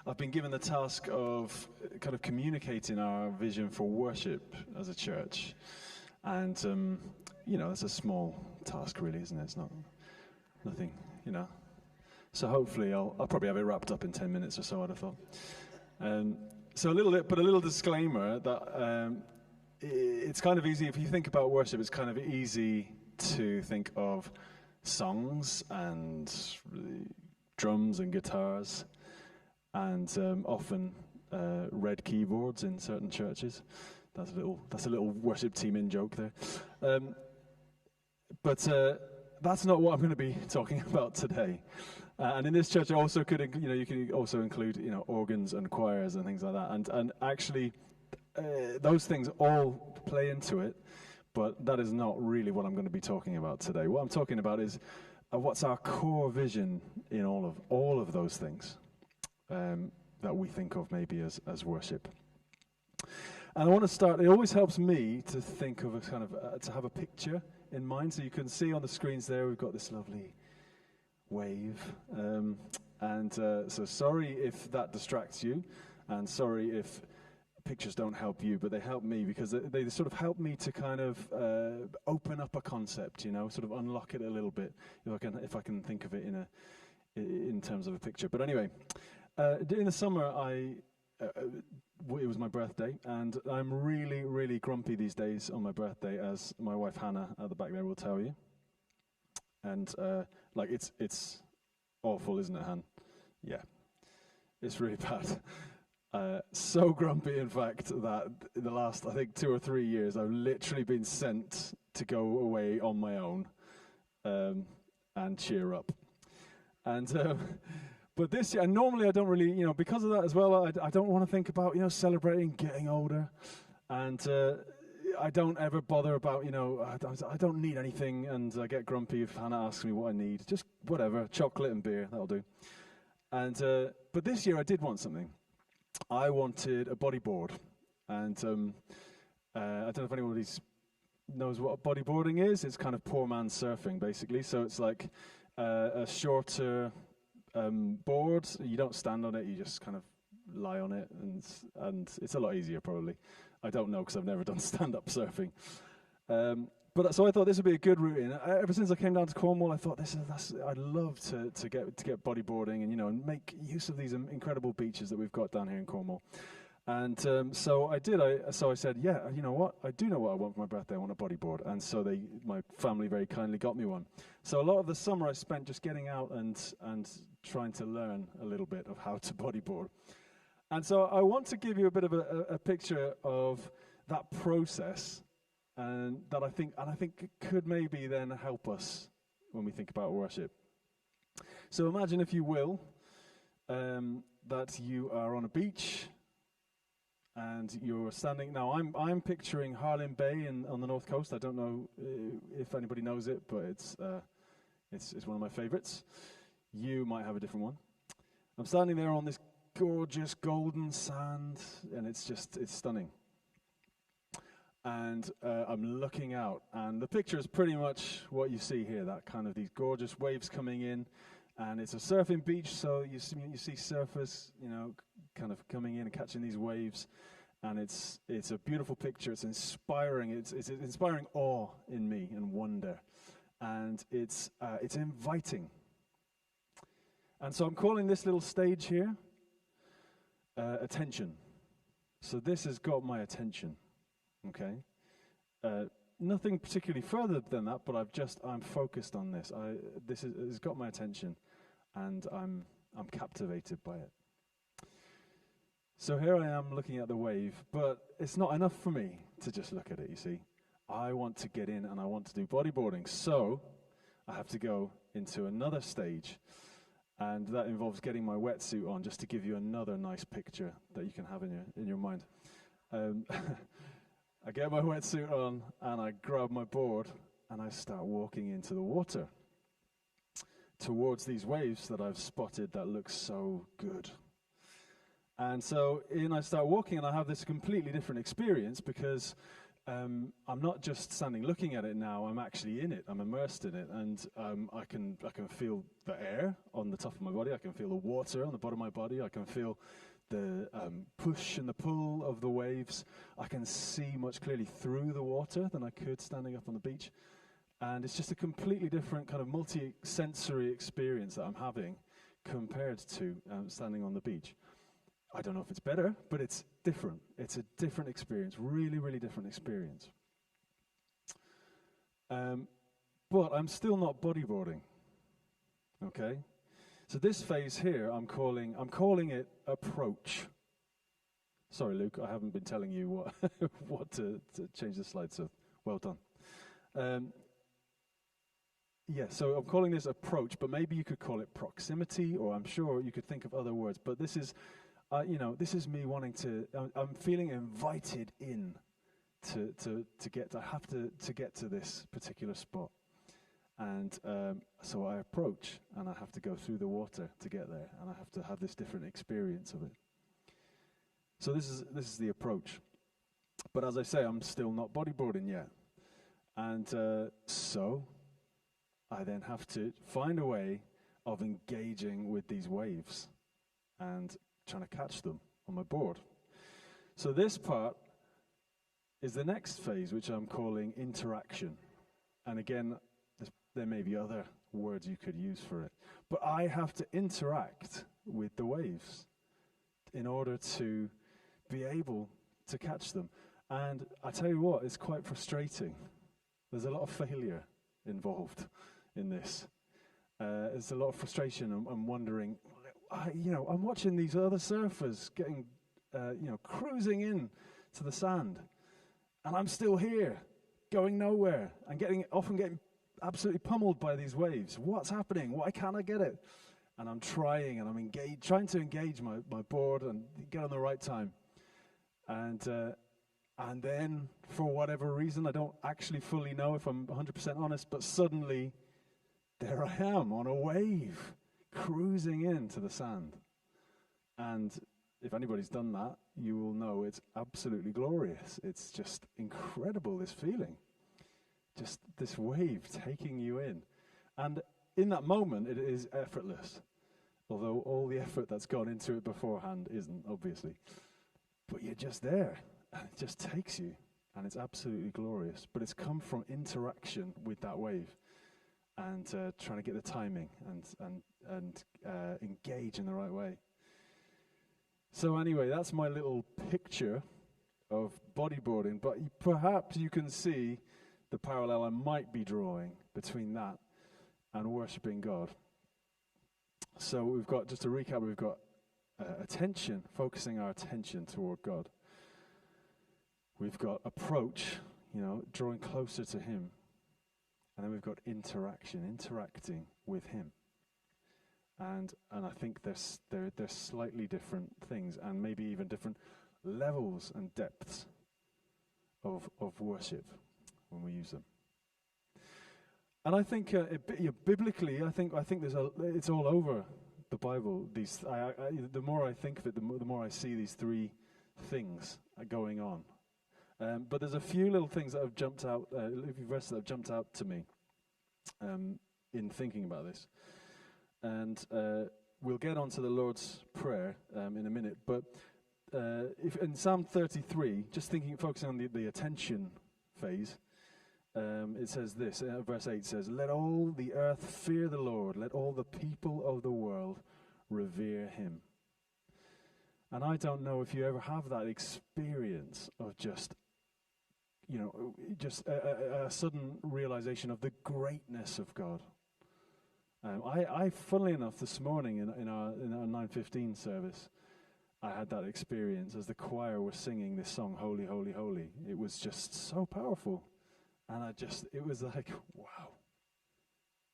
I've been given the task of kind of communicating our vision for worship as a church. And, it's a small task really, isn't it? It's nothing. So hopefully I'll probably have it wrapped up in 10 minutes or so, I'd have thought. So a little disclaimer that it's kind of easy, if you think about worship, it's kind of easy to think of songs and drums and guitars and often red keyboards in certain churches. That's a little worship team in joke there. But that's not what I'm going to be talking about today. And in this church, you can also include organs and choirs and things like that. And actually, those things all play into it. But that is not really what I'm going to be talking about today. What I'm talking about is what's our core vision in all of those things that we think of maybe as worship. And I want to start. It always helps me to think of to have a picture in mind. So you can see on the screens there, we've got this lovely wave. So sorry if that distracts you, and sorry if pictures don't help you, but they help me because they sort of help me to kind of open up a concept, sort of unlock it a little bit, if I can think of it in terms of a picture. But anyway, in the summer, it was my birthday, and I'm really, really grumpy these days on my birthday, as my wife Hannah at the back there will tell you. And it's awful, isn't it, Han? Yeah, it's really bad. So grumpy, in fact, that in the last, I think, 2 or 3 years, I've literally been sent to go away on my own and cheer up. And but this year, and normally I don't really, because of that as well, I don't want to think about, celebrating getting older. And I don't ever bother about, I don't need anything, and I get grumpy if Hannah asks me what I need. Just whatever, chocolate and beer, that'll do. And but this year I did want something. I wanted a bodyboard, and I don't know if anybody knows what bodyboarding is. It's kind of poor man's surfing, basically. So it's like a shorter board. You don't stand on it; you just kind of lie on it, and it's a lot easier, probably. I don't know because I've never done stand-up surfing. So I thought this would be a good route in. Ever since I came down to Cornwall, I thought I'd love to get bodyboarding and make use of these incredible beaches that we've got down here in Cornwall. And so I did. So I said, yeah, you know what? I do know what I want for my birthday. I want a bodyboard. And so my family very kindly got me one. So a lot of the summer I spent just getting out and trying to learn a little bit of how to bodyboard. And so I want to give you a bit of a picture of that process. And that I think could maybe then help us when we think about worship. So imagine, if you will, that you are on a beach and you're standing. Now I'm picturing Harlem Bay on the north coast. I don't know if anybody knows it, but it's one of my favorites. You might have a different one. I'm standing there on this gorgeous golden sand, and it's stunning. And I'm looking out, and the picture is pretty much what you see here, that kind of these gorgeous waves coming in, and it's a surfing beach, so you see surfers, kind of coming in and catching these waves, and it's a beautiful picture. It's inspiring. It's inspiring awe in me and wonder, and it's inviting. And so I'm calling this little stage here attention. So this has got my attention. Okay, nothing particularly further than that, but I'm focused on this. This has got my attention, and I'm captivated by it. So here I am looking at the wave, but it's not enough for me to just look at it. You see, I want to get in and I want to do bodyboarding. So I have to go into another stage, and that involves getting my wetsuit on, just to give you another nice picture that you can have in your mind. I get my wetsuit on, and I grab my board, and I start walking into the water towards these waves that I've spotted that look so good. And so I start walking, and I have this completely different experience because I'm not just standing looking at it now, I'm actually in it, I'm immersed in it, and I can feel the air on the top of my body, I can feel the water on the bottom of my body, I can feel the push and the pull of the waves. I can see much clearly through the water than I could standing up on the beach. And it's just a completely different kind of multi-sensory experience that I'm having compared to standing on the beach. I don't know if it's better, but it's different. It's a different experience, really, really different experience. But I'm still not bodyboarding, okay? So this phase here, I'm calling it approach. Sorry, Luke, I haven't been telling you what to change the slide, so well done. So I'm calling this approach, but maybe you could call it proximity, or I'm sure you could think of other words. But this is, this is me wanting to. I'm feeling invited in to get. I have to get to this particular spot. And so I approach, and I have to go through the water to get there, and I have to have this different experience of it. So this is the approach. But as I say, I'm still not bodyboarding yet. And so I then have to find a way of engaging with these waves and trying to catch them on my board. So this part is the next phase, which I'm calling interaction. And again, there may be other words you could use for it. But I have to interact with the waves in order to be able to catch them. And I tell you what, it's quite frustrating. There's a lot of failure involved in this. There's a lot of frustration and wondering, I'm watching these other surfers getting, cruising in to the sand. And I'm still here, going nowhere, and often getting absolutely pummeled by these waves. What's happening? Why can't I get it? And I'm trying, and I'm trying to engage my board and get on the right time. And then, for whatever reason, I don't actually fully know if I'm 100% honest, but suddenly, there I am on a wave, cruising into the sand. And if anybody's done that, you will know it's absolutely glorious. It's just incredible, this feeling. Just this wave taking you in. And in that moment, it is effortless. Although all the effort that's gone into it beforehand isn't, obviously. But you're just there, and it just takes you, and it's absolutely glorious. But it's come from interaction with that wave, and trying to get the timing and engage in the right way. So anyway, that's my little picture of bodyboarding. But perhaps you can see the parallel I might be drawing between that and worshiping God. So we've got, just to recap, we've got attention, focusing our attention toward God. We've got approach, drawing closer to Him. And then we've got interaction, interacting with Him. And I think they're slightly different things, and maybe even different levels and depths of worship when we use them. And I think biblically, I think it's all over the Bible. The more I think of it, the more I see these three things going on. But there's a few little things that have jumped out, verses that have jumped out to me in thinking about this. And we'll get on to the Lord's Prayer in a minute. But if in Psalm 33, just focusing on the attention phase, it says this, verse 8 says, "Let all the earth fear the Lord, let all the people of the world revere Him." And I don't know if you ever have that experience of just a sudden realization of the greatness of God. I funnily enough, this morning in our 9:15 service, I had that experience as the choir was singing this song, "Holy, Holy, Holy." It was just so powerful. And it was like, wow.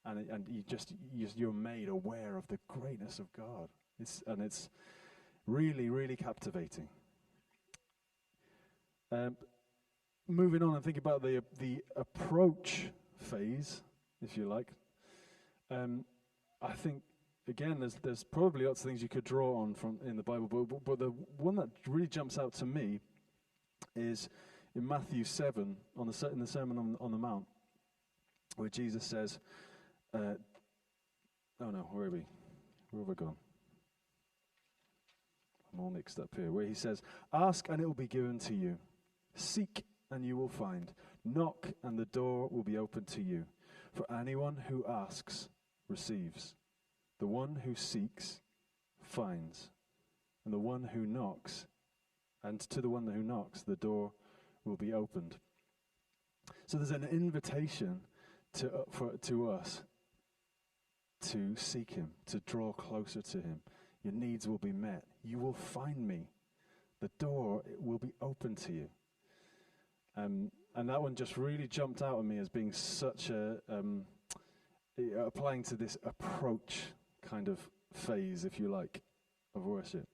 And you're made aware of the greatness of God. It's really, really captivating. Moving on and thinking about the approach phase, if you like. I think again, there's probably lots of things you could draw on from in the Bible, but the one that really jumps out to me is in Matthew 7, in the Sermon on the Mount, where Jesus says, oh no, where are we? Where have I gone? I'm all mixed up here. Where he says, ask and it will be given to you. Seek and you will find. Knock and the door will be opened to you. For anyone who asks receives. The one who seeks finds. And the one who knocks, and to the one who knocks, the door will be opened. So there's an invitation to us to seek him, to draw closer to him. Your needs will be met. You will find me. The door will be open to you. And that one just really jumped out at me as being such a, applying to this approach kind of phase, if you like, of worship.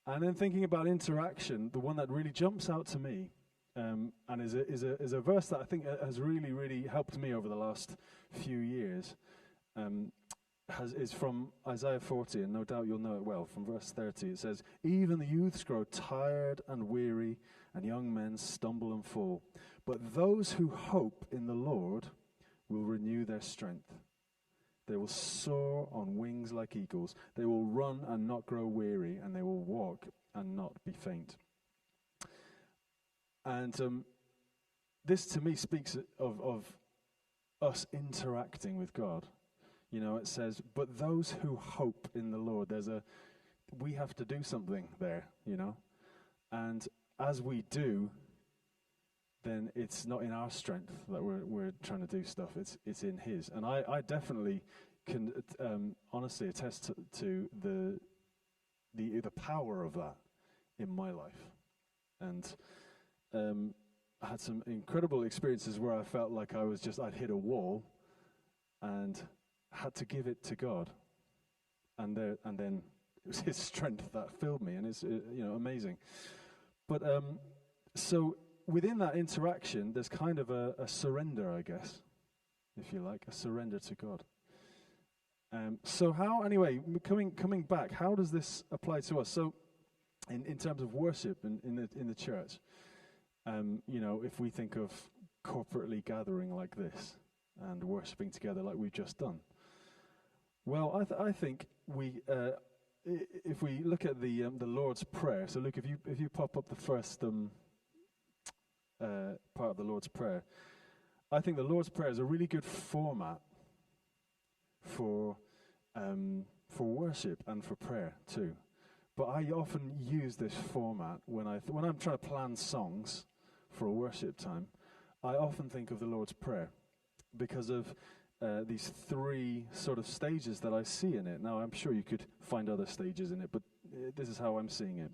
And then thinking about interaction, the one that really jumps out to me, and is a verse that I think has really, really helped me over the last few years, is from Isaiah 40, and no doubt you'll know it well, from verse 30. It says, even the youths grow tired and weary, and young men stumble and fall. But those who hope in the Lord will renew their strength. They will soar on wings like eagles. They will run and not grow weary, and they will walk and not be faint. And this to me speaks of us interacting with God. You know, it says, but those who hope in the Lord, we have to do something there, you know. And as we do, then it's not in our strength that we're trying to do stuff. It's in his. And I definitely can honestly attest to the power of that in my life. And I had some incredible experiences where I felt like I'd hit a wall and had to give it to God, and then it was his strength that filled me, and it's amazing. But so within that interaction, there's kind of a surrender, I guess, if you like, a surrender to God. So how, anyway, coming back, how does this apply to us? So in terms of worship in the church, if we think of corporately gathering like this and worshiping together like we've just done. Well, I think if we look at the Lord's Prayer. So, Luke, if you pop up the first part of the Lord's Prayer, I think the Lord's Prayer is a really good format for worship and for prayer too. But I often use this format when I'm trying to plan songs for a worship time. I often think of the Lord's Prayer because of these three sort of stages that I see in it. Now, I'm sure you could find other stages in it, but this is how I'm seeing it.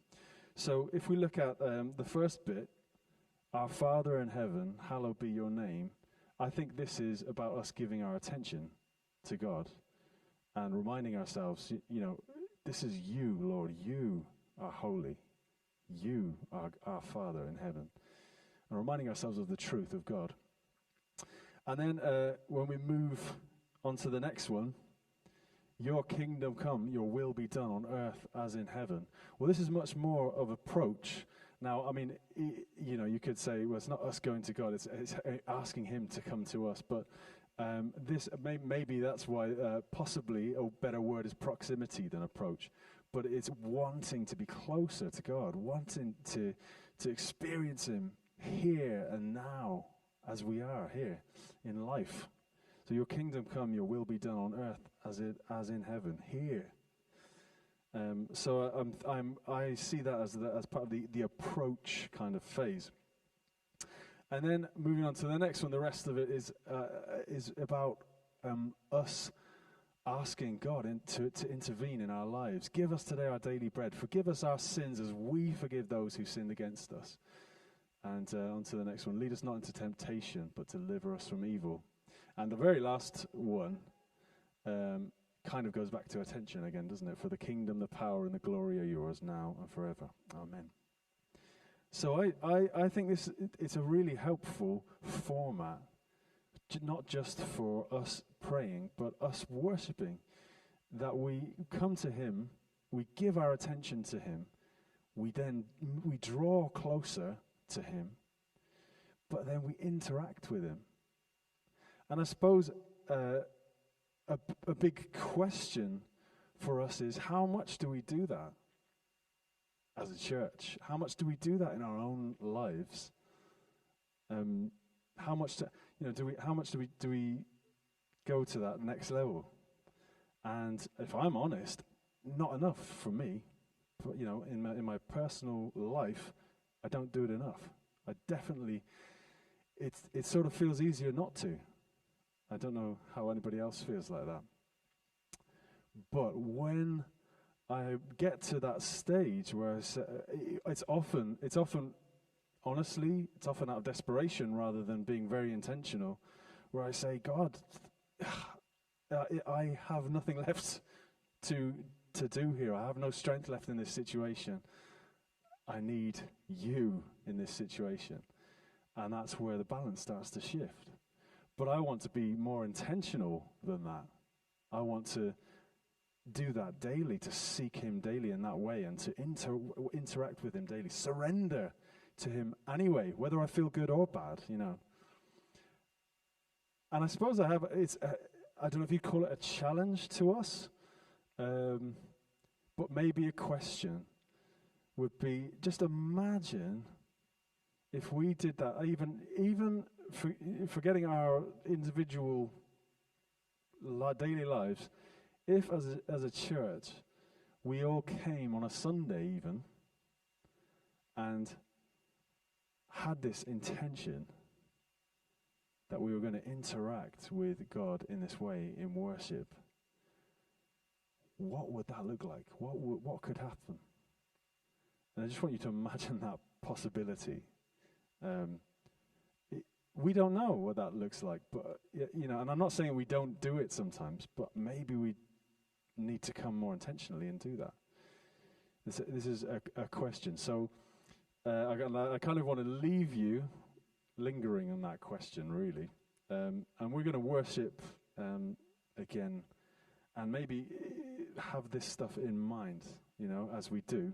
So if we look at the first bit, our Father in heaven, hallowed be your name, I think this is about us giving our attention to God and reminding ourselves, this is you, Lord. You are holy. You are our Father in heaven. And reminding ourselves of the truth of God. And then when we move on to the next one, your kingdom come, your will be done on earth as in heaven. Well, this is much more of approach. Now, I mean, you could say, well, it's not us going to God, it's asking him to come to us. But maybe that's why possibly a better word is proximity than approach. But it's wanting to be closer to God, wanting to experience him here and now, as we are here in life. So your kingdom come, your will be done on earth as in heaven, here. So I see that as part of the approach kind of phase. And then moving on to the next one, the rest of it is about us asking God to intervene in our lives. Give us today our daily bread. Forgive us our sins as we forgive those who sinned against us. And on to the next one. Lead us not into temptation, but deliver us from evil. And the very last one kind of goes back to attention again, doesn't it? For the kingdom, the power, and the glory are yours now and forever. Amen. So I think it's a really helpful format, not just for us praying, but us worshiping, that we come to him, we give our attention to him, we draw closer to him, but then we interact with him. And I suppose a big question for us is, how much do we do that as a church? How much do we do that in our own lives? How much do we go to that next level? And if I'm honest, not enough for me. But, in my personal life, I don't do it enough. I definitely, it sort of feels easier not to. I don't know how anybody else feels like that. But when I get to that stage where I say, it's often, honestly, it's often out of desperation rather than being very intentional, where I say, God, I have nothing left to do here. I have no strength left in this situation. I need you in this situation. And that's where the balance starts to shift. But I want to be more intentional than that. I want to do that daily, to seek him daily in that way, and to interact with him daily. Surrender to him anyway, whether I feel good or bad, And I suppose I don't know if you call it a challenge to us, but maybe a question would be, just imagine if we did that, even forgetting our individual daily lives, if as a church we all came on a Sunday even and had this intention that we were going to interact with God in this way in worship, what would that look like? What could happen? And I just want you to imagine that possibility. We don't know what that looks like, but and I'm not saying we don't do it sometimes, but maybe we need to come more intentionally and do that. This is a question. So I kind of want to leave you lingering on that question, really. And we're going to worship again, and maybe have this stuff in mind, as we do.